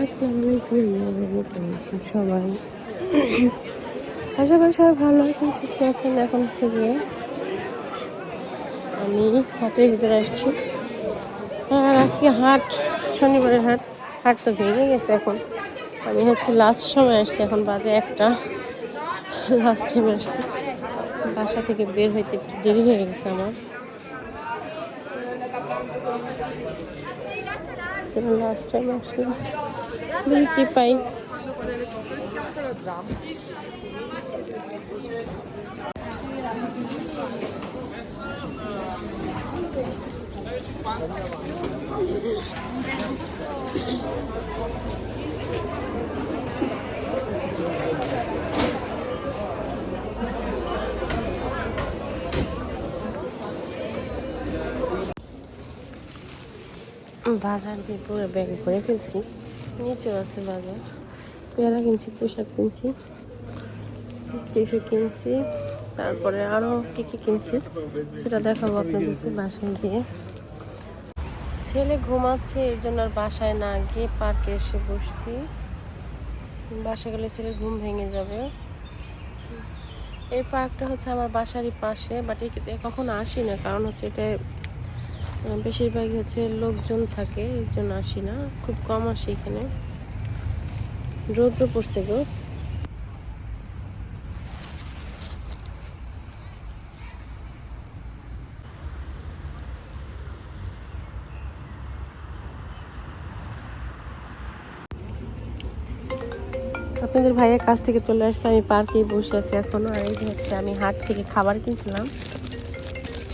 আসসালামু আলাইকুম, কেমন আছেন সবাই? আশা করি সবাই ভালো আছেন, সুস্থ আছেন। এখন হচ্ছে গিয়ে আমি হাটের ভিতরে আসছি। আর আজকে হাট, শনিবারের হাট। হাট তো ভেঙে গেছে এখন। আমি হচ্ছে লাস্ট সময় আসছি, এখন বাজে 1টা। লাস্ট টাইম আসছি, বাসা থেকে বের হইতে একটু দেরি হয়ে গেছে আমার। লাস্ট টাইম আসলাম, দেখি কি পাই। বাজার দিয়ে পুরো ব্যাগ ভরে ফেলছি, নিচেও আছে বাজার। পেয়ারা কিনছি, পোশাক কিনছি, টিস্যু কিনছি, তারপরে আরও কী কী কিনছি সেটা দেখাবো আপনাদেরকে বাসায় গিয়ে। ছেলে ঘুমাচ্ছে, এর জন্য আর বাসায় না গিয়ে পার্কে এসে বসছি। বাসায় গেলে ছেলের ঘুম ভেঙে যাবে। এই পার্কটা হচ্ছে আমার বাসারই পাশে, বাট কখনো আসি না, কারণ হচ্ছে এটা বেশিরভাগই হচ্ছে লোকজন থাকে, এর জন্য আসি না, খুব কম আসি এখানে। রৌদ্র পড়ছে গো। আপনাদের ভাইয়ের কাছ থেকে চলে আসছে, আমি পার্কেই বসে আছি এখনো। আর এই যে হচ্ছে আমি হাট থেকে খাবার কিনছিলাম,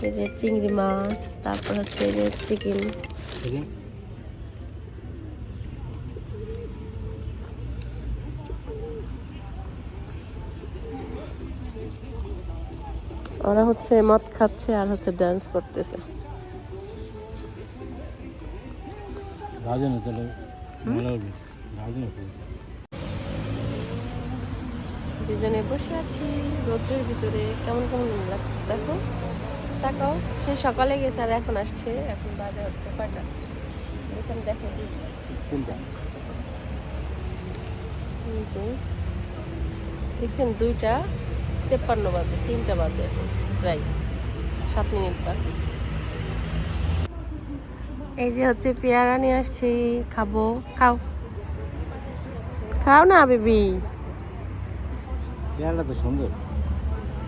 এই যে চিংড়ি মাছ, তারপর হচ্ছে এই যে চিকেন। ওরা হচ্ছে মদ খাচ্ছে আর হচ্ছে ডান্স করতেছে। দুজনে বসে আছি রোদ্রের ভিতরে, কেমন কেমন লাগছে দেখো। তাকাও, সে সকালে গেছে আর এখন আসছে। এখন বাজে হচ্ছে কয়টা, এখানে দেখো দেখছেন 2টা 53 বাজে, 3টা বাজে এখন, প্রায় 7 মিনিট বাকি। এই যে হচ্ছে পেয়ারা নিয়ে আসছি, খাবো। খাও খাও না বেবি। পেয়ারাটা তো সুন্দর।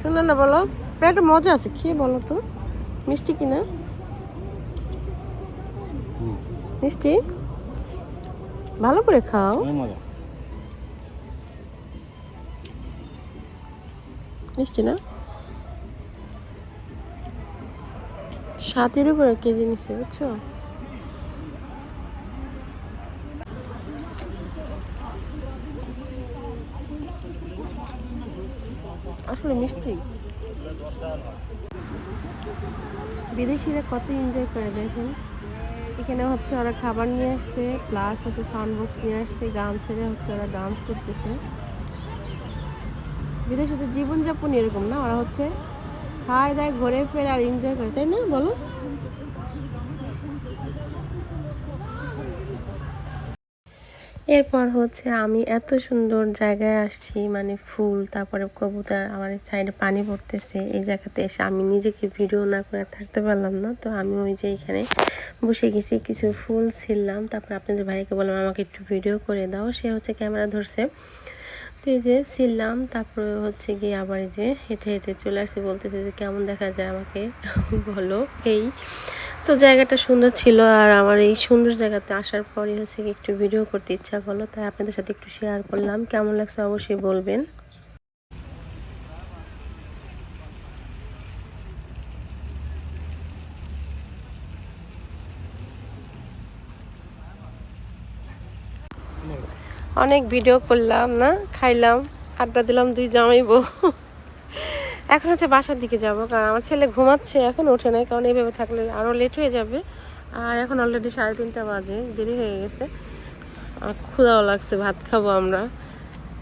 শুনো না, বলো পেয়ারাটা মজা আছে, খেয়ে বলো তো মিষ্টি কিনা। মিষ্টি, ভালো করে খাও। মিষ্টি না, 7 করে কেজি নিচ্ছে, বুঝছো। আসলে মিষ্টি। বিদেশিরা কত এনজয় করে দেখেন। এখানে হচ্ছে ওরা খাবার নিয়ে আসছে, প্লাস হচ্ছে সাউন্ড বক্স নিয়ে আসছে, গান ছেড়ে হচ্ছে ওরা ডান্স করতেছে। বিদেশিদের জীবনযাপন এরকম না, ওরা হচ্ছে খায় দায় ঘুরে ফেরে আর এনজয় করে, তাই না বলো। এরপর হচ্ছে আমি এত সুন্দর জায়গায় আসছি, মানে ফুল, তারপরে কবুতর, আমার এই সাইডে পানি পড়তেছে। এই জায়গাতে এসে আমি নিজেকে ভিডিও না করে থাকতে পারলাম না, তো আমি ওই যে এখানে বসে গেছি, কিছু ফুল ছিললাম। তারপর আপনাদের ভাইকে বললাম আমাকে একটু ভিডিও করে দাও, সে হচ্ছে ক্যামেরা ধরছে। তো এই যে ছিললাম, তারপরে হচ্ছে গিয়ে আবার এই যে হেঁটে হেঁটে চলে আসছি, বলতেছে যে কেমন দেখা যায় আমাকে বলো। এই তো জায়গাটা সুন্দর ছিল, আর আমার এই সুন্দর জায়গাতে আসার পরে হচ্ছে একটু ভিডিও করতে ইচ্ছা করলো, তাই আপনাদের সাথে একটু শেয়ার করলাম। কেমন লাগছে অবশ্যই বলবেন। অনেক ভিডিও করলাম না, খাইলাম, আড্ডা দিলাম, 2 জামাই বউ। এখন হচ্ছে বাসার দিকে যাব, কারণ আমার ছেলে ঘুমাচ্ছে, এখন ওঠে নাই, কারণ এইভাবে থাকলে আরও লেট হয়ে যাবে। আর এখন অলরেডি 3:30 বাজে, দেরি হয়ে গেছে। আর ক্ষুধাও লাগছে, ভাত খাবো আমরা,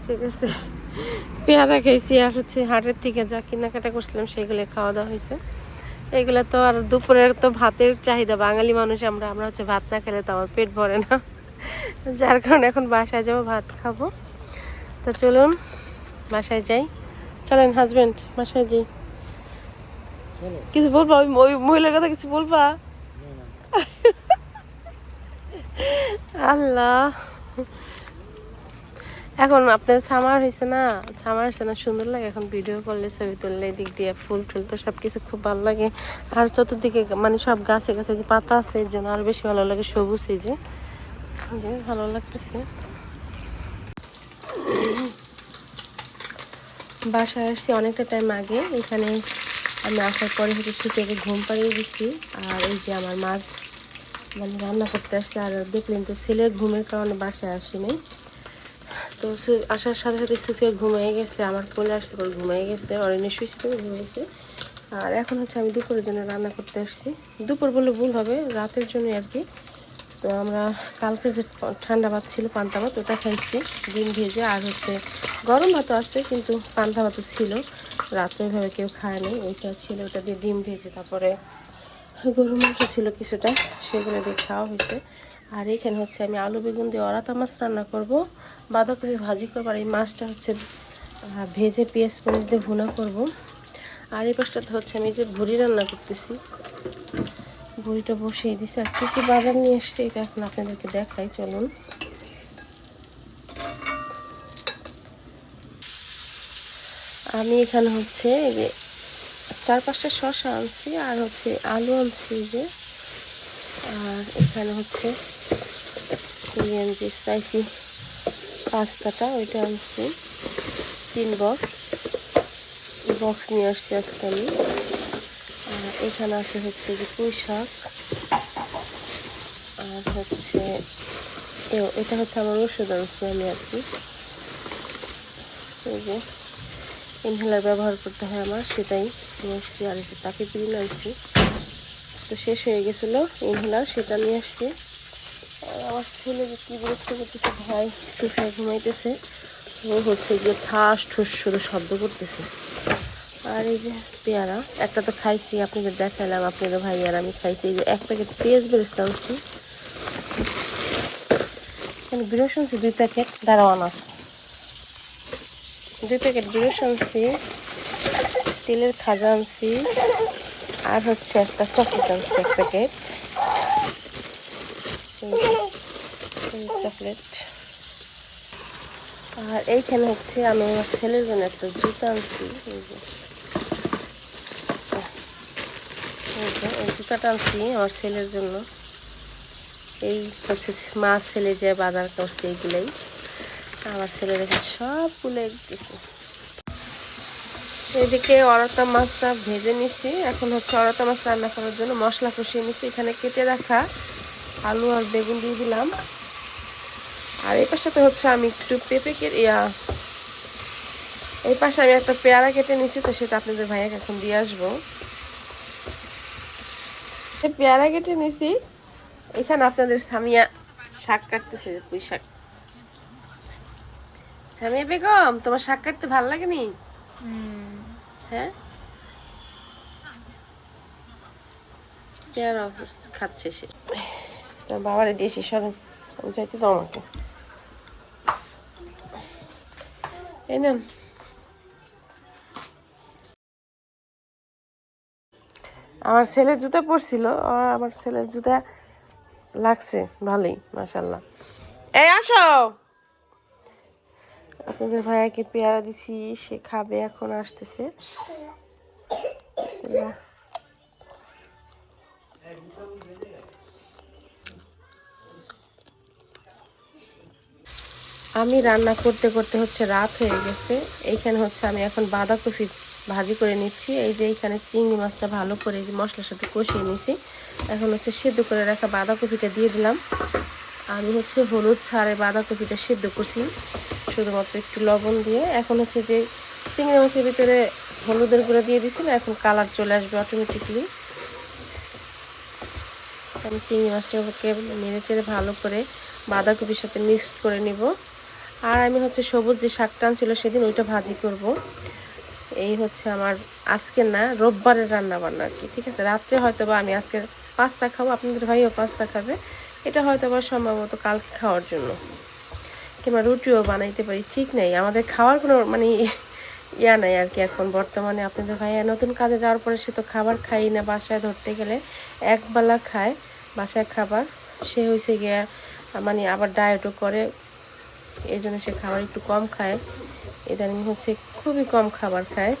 ঠিক আছে। পেয়ারা খাইছি, আর হচ্ছে হাটের থেকে যা কেনাকাটা করছিলাম সেগুলো খাওয়া দাওয়া হয়েছে। এগুলো তো আর দুপুরের তো ভাতের চাহিদা, বাঙালি মানুষ আমরা হচ্ছে ভাত না খেলে তো আমার পেট ভরে না। যার কারণে এখন বাসায় যাবো, ভাত খাবো। তো চলুন বাসায় যাই। চলেন হাজবেন্ড, বাসায় যাই। কিছু বলবা? ওই মহিলার কথা কিছু বলবা? আল্লাহ, এখন আপনার সামার হয়েছে না, সামার হয়েছে না, সুন্দর লাগে এখন ভিডিও করলে, ছবি তুললে, দিক দিয়ে ফুল টুল তো সব কিছু খুব ভালো লাগে। আর চতুর্দিকে মানে সব গাছে গাছে যে পাতা আছে, এর জন্য আরো বেশি ভালো লাগে, সবুজ এই যে ভালো লাগতেছে। বাসায় আসছি অনেকটা টাইম আগে। এখানে আমি আসার পরে হচ্ছে সুতিকে ঘুম পাড়িয়ে দিচ্ছি। আর এই যে আমার মাছ মানে রান্না করতে আসছে। আর দেখলেন তো ছেলের ঘুমের কারণে বাসায় আসিনি। তো আসার সাথে সাথে সুফিয়া ঘুমিয়ে গেছে, আমার কোলে আসছে পরে ঘুমিয়ে গেছে, অরণ্য শুয়েছে তো ঘুমিয়েছে। আর এখন হচ্ছে আমি দুপুরের জন্য রান্না করতে আসছি। দুপুর বলে ভুল হবে, রাতের জন্য আর কি। তো আমরা কালকে যে ঠান্ডা ভাত ছিল, পান্তা ভাত, ওটা খাইছি ডিম ভেজে। আর হচ্ছে গরম ভাতও আছে, কিন্তু পান্তা ভাতও ছিল, রাতে ওইভাবে কেউ খায়নি, ওইটা ছিল, ওটা দিয়ে ডিম ভেজে। তারপরে গরুর মাংস ছিল কিছুটা, সেগুলো দিয়ে খাওয়া হয়েছে। আর এখানে হচ্ছে আমি আলু বেগুন দিয়ে অরাতা মাছ রান্না করবো, বাঁধাকপি ভাজি করবো। আর এই মাছটা হচ্ছে ভেজে পেঁয়াজ মরিচ দিয়ে ভুনা করবো। আর এই পাশটাতে হচ্ছে আমি যে ভুড়ি রান্না করতেছি, ভুড়িটা বসিয়ে দিছি। আর কী কী বাজার নিয়ে এসছে এটা এখন আপনাদেরকে দেখাই, চলুন। আমি এখানে হচ্ছে 4-5টা শসা আনছি, আর হচ্ছে আলু আনছি যে। আর এখানে হচ্ছে কোরিয়ান যে স্পাইসি পাস্তাটা, ওইটা আনছি 3 বক্স নিয়ে আসছি আজকে আমি। আর এখানে আছে হচ্ছে যে পুঁই শাক। আর হচ্ছে এটা হচ্ছে আমার ওষুধ আনছি আমি আর কি, এই যে ইনহেলার ব্যবহার করতে হয় আমার, সেটাই নিয়ে আসছি। আর এই যে তাকে পিল আনছি, তো শেষ হয়ে গেছিলো ইনহেলার, সেটা নিয়ে আসছি। আর আমার ছেলে যে কী বিরক্ত করতেছে, ভাই সোফায় ঘুমাইতেছে, ও হচ্ছে গিয়ে ঠাস ঠুস শুরু শব্দ করতেছে। আর এই যে পেয়ারা একটা তো খাইছি, আপনাদের দেখালাম, আপনাদের ভাই আর আমি খাইছি। এই যে 1 প্যাকেট পেঁয়াজ বেরেস্তা আনছি, এখানে বিরস আনছি 2 প্যাকেট, দাঁড়াও আনাস 2 প্যাকেট বিরস আনছি, তেলের খাজা আনছি, আর হচ্ছে একটা চকলেট আনছি 1 প্যাকেট চকলেট। আর এইখানে হচ্ছে আমি আমার ছেলের জন্য একটা জুতা আনছি, এই জুতাটা আনছি আমার ছেলের জন্য। এই হচ্ছে মা ছেলে যে বাজার করছে, এইগুলাই আমার ছেলের এখানে সবগুলো দিচ্ছে। এদিকে অরতা মাছটা ভেজে নিছি, এখন হচ্ছে অরতা মাছ রান্না করার জন্য মশলা কষিয়ে নিছি। এখানে কেটে রাখা আলু আর বেগুন দিয়ে দিলাম। আর এই পাশটাতে হচ্ছে আমি একটু পেঁপে এই পাশে আমি একটা পেয়ারা কেটে নিছি, তো সেটা আপনাদের ভাইয়াকে এখন দিয়ে আসবো। পেয়ারা কেটে নিছি, এখানে আপনাদের সামিয়া শাক কাটতেছে, পুঁই শাক। সামিয়া বেগম, তোমার শাক কাটতে ভালো লাগেনি? হ্যাঁ, পেয়ারা খাচ্ছে সে, তার বাবারে দিয়েছি, সরেন, আমি চাইতে তো আমাকে এই নেন। আমার ছেলের জুতা পরছিল, আর আমার ছেলের জুতা লাগছে ভালোই, মাশাল্লাহ। এই আসো, আপনাদের ভাইয়াকে পেয়ারা দিচ্ছি, সে খাবে, এখন আসতেছে। বিসমিল্লাহ। আমি রান্না করতে করতে হচ্ছে রাত হয়ে গেছে। এইখানে হচ্ছে আমি এখন বাঁধাকপি ভাজি করে নিচ্ছি। এই যে এইখানে চিংড়ি মাছটা ভালো করে মশলার সাথে কষিয়ে নিছি। এখন হচ্ছে সেদ্ধ করে রাখা বাঁধাকপিটা দিয়ে দিলাম। আমি হচ্ছে হলুদ ছাড়ে বাঁধাকপিটা সেদ্ধ করছি শুধুমাত্র একটু লবণ দিয়ে। এখন হচ্ছে যে চিংড়ি মাছের ভিতরে হলুদের গুঁড়ো দিয়ে দিছি না, এখন কালার চলে আসবে অটোমেটিকলি। আমি চিংড়ি মাছটাকে নেড়ে চেড়ে ভালো করে বাঁধাকপির সাথে মিক্সড করে নিব। আর আমি হচ্ছে সবুজ যে শাকটা আনছিল সেদিন, ওইটা ভাজি করব। এই হচ্ছে আমার আজকে না, রোববারের রান্না বান্না আর কি, ঠিক আছে। রাত্রে হয়তো বা আমি আজকে পাস্তা খাবো, আপনাদের ভাইও পাস্তা খাবে, এটা হয়তো আবার সম্ভবত কালকে খাওয়ার জন্য, কিংবা রুটিও বানাইতে পারি, ঠিক নেই আমাদের খাওয়ার কোনো মানে ইয়া নাই আর কি। এখন বর্তমানে আপনাদের ভাইয়া নতুন কাজে যাওয়ার পরে সে তো খাবার খাই না, বাসায় ধরতে গেলে একবেলা খায় বাসায় খাবার। সে হয়েছে গিয়া মানে আবার ডায়েটও করে, এই জন্য সে খাবার একটু কম খায়, ইদানিং হচ্ছে খুবই কম খাবার খায়।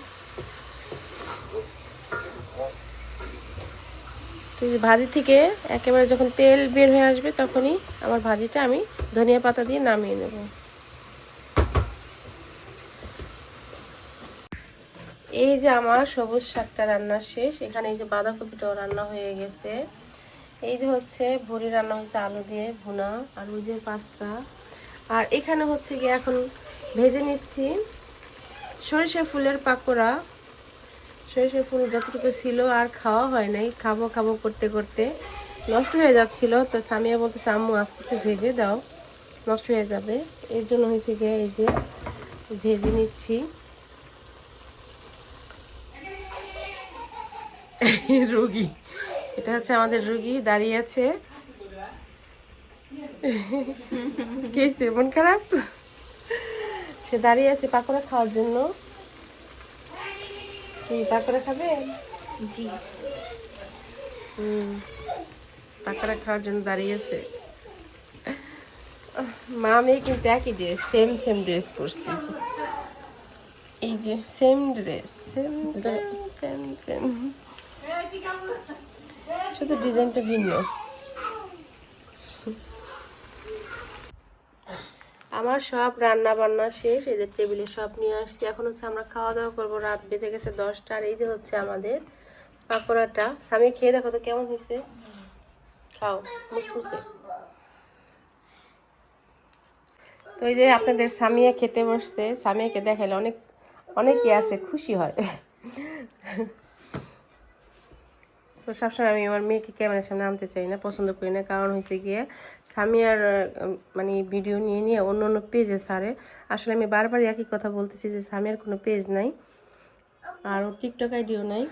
তো ভাজি থেকে একেবারে যখন তেল বের হয়ে আসবে তখনই আমার ভাজিটা আমি ধনিয়া পাতা দিয়ে নামিয়ে নেব। এই যে আমার সবুজ শাকটা রান্না শেষ, এখানে এই যে বাঁধাকপিটাও রান্না হয়ে গেছে, এই যে হচ্ছে ভুড়ি রান্না হয়েছে আলু দিয়ে ভুনা, আর ওই যে পাস্তা, আর এখানে হচ্ছে গিয়ে এখন ভেজে নিচ্ছি সরিষা ফুলের পাকোড়া। সরিষা ফুল যতটুকু ছিল আর খাওয়া হয় নাই, খাবো খাবো করতে করতে নষ্ট হয়ে যাচ্ছিল, তো সামিয়া বলতেছে আম্মু আজকে একটু ভেজে দাও, নষ্ট হয়ে যাবে। এর জন্য হয়েছে গিয়ে এই যে ভেজে নিচ্ছি। রুগী, এটা হচ্ছে আমাদের রুগী দাঁড়িয়ে আছে। কেসে মন খারাপ, সে দাঁড়িয়ে আছে পাকোড়া খাওয়ার জন্য। কি পাকোড়া খাবে? জি। পাকোড়া খাওয়ার জন্য দাঁড়িয়েছে। মা মেয়ে কিন্তু একই ড্রেস, সেম সেম ড্রেস পরছি, এই যে same dress, same same same same, শুধু ডিজাইনটা ভিন্ন। আমার সব রান্না বান্না শেষ, এই যে টেবিলে সব নিয়ে আসছি, এখন হচ্ছে আমরা খাওয়া দাওয়া করবো। রাত বেজে গেছে 10টা, আর এই যে হচ্ছে আমাদের পাকোড়াটা। স্বামী খেয়ে দেখো তো কেমন হয়েছে, খাও মুসমুসে। তো এই যে আপনাদের সামিয়া খেতে বসছে, সামিয়াকে দেখাইলে অনেকে আছে খুশি হয়। তো সবসময় আমি আমার মেয়েকে ক্যামেরার সামনে আনতে চাই না, পছন্দ করি না, কারণ হয়েছে গিয়ে সামিয়ার মানে ভিডিও নিয়ে নিয়ে অন্য অন্য পেজে ছাড়ে। আসলে আমি বারবারই একই কথা বলতেছি যে সামিয়ার কোনো পেজ নাই, আর ওর টিকটক আইডিও নাই।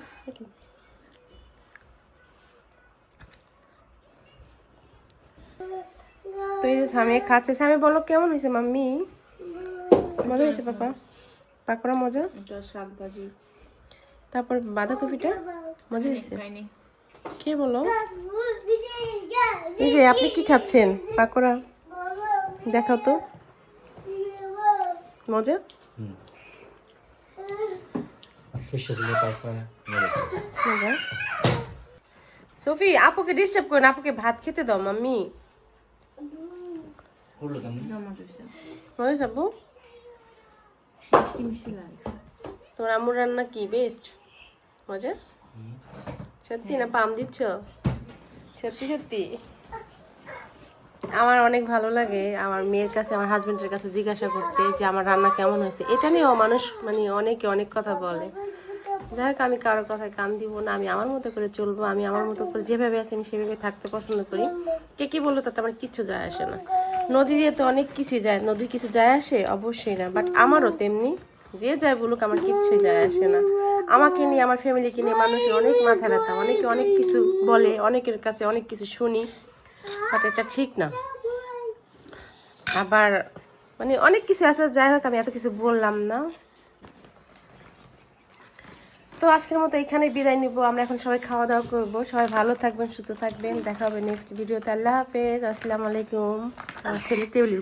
তো এই যে সামিয়া খাচ্ছে, সামিয়া বলো কেমন হয়েছে মাম্মি? মজা হয়েছে পাপা? পাকোড়া মজা, এটা শাক ভাজি। তারপর বাঁধাকপিটা মজা হয়েছে, কে বলো? এই যে আপনি কি খাচ্ছেন? পাকোড়া দেখাও তো, মজা? মজা। সোফি আপুকে ডিস্টার্ব করো না, আপুকে ভাত খেতে দাও মাম্মি। মজা আপু? মিষ্টি মিষ্টি লাগে। তোমার আম্মুর রান্না কি বেস্ট? মজা সত্যি না পাম দিচ্ছ? সত্যি সত্যি আমার অনেক ভালো লাগে আমার মেয়ের কাছে, আমার হাজবেন্ডের কাছে জিজ্ঞাসা করতে যে আমার রান্না কেমন হয়েছে। এটা নিয়েও মানুষ মানে অনেকে অনেক কথা বলে। যাই হোক, আমি কারোর কথায় কান দিব না, আমি আমার মতো করে চলবো, আমি আমার মতো করে যেভাবে আছি আমি সেভাবে থাকতে পছন্দ করি। কে কি বললো তাতে আমার কিচ্ছু যায় আসে না। নদী দিয়ে তো অনেক কিছুই যায়, নদীর কিছু যায় আসে অবশ্যই না, বাট আমারও তেমনি, যে যায় বলুক আমার কিচ্ছুই যায় আসে না। আমাকে নিয়ে আমার ফ্যামিলিকে নিয়ে মানুষের অনেক মাথা ব্যথা, অনেকে অনেক কিছু বলে, অনেকের কাছে অনেক কিছু শুনি, বাট এটা ঠিক না। আবার মানে অনেক কিছু আছে, যাই হোক আমি এত কিছু বললাম না। তো আজকের মতো এখানে বিদায় নিব, আমরা এখন সবাই খাওয়া দাওয়া করবো। সবাই ভালো থাকবেন, সুস্থ থাকবেন, দেখা হবে নেক্সট ভিডিওতে। আল্লাহ হাফেজ, আসসালামু আলাইকুম। আমার ছেলে টেবিল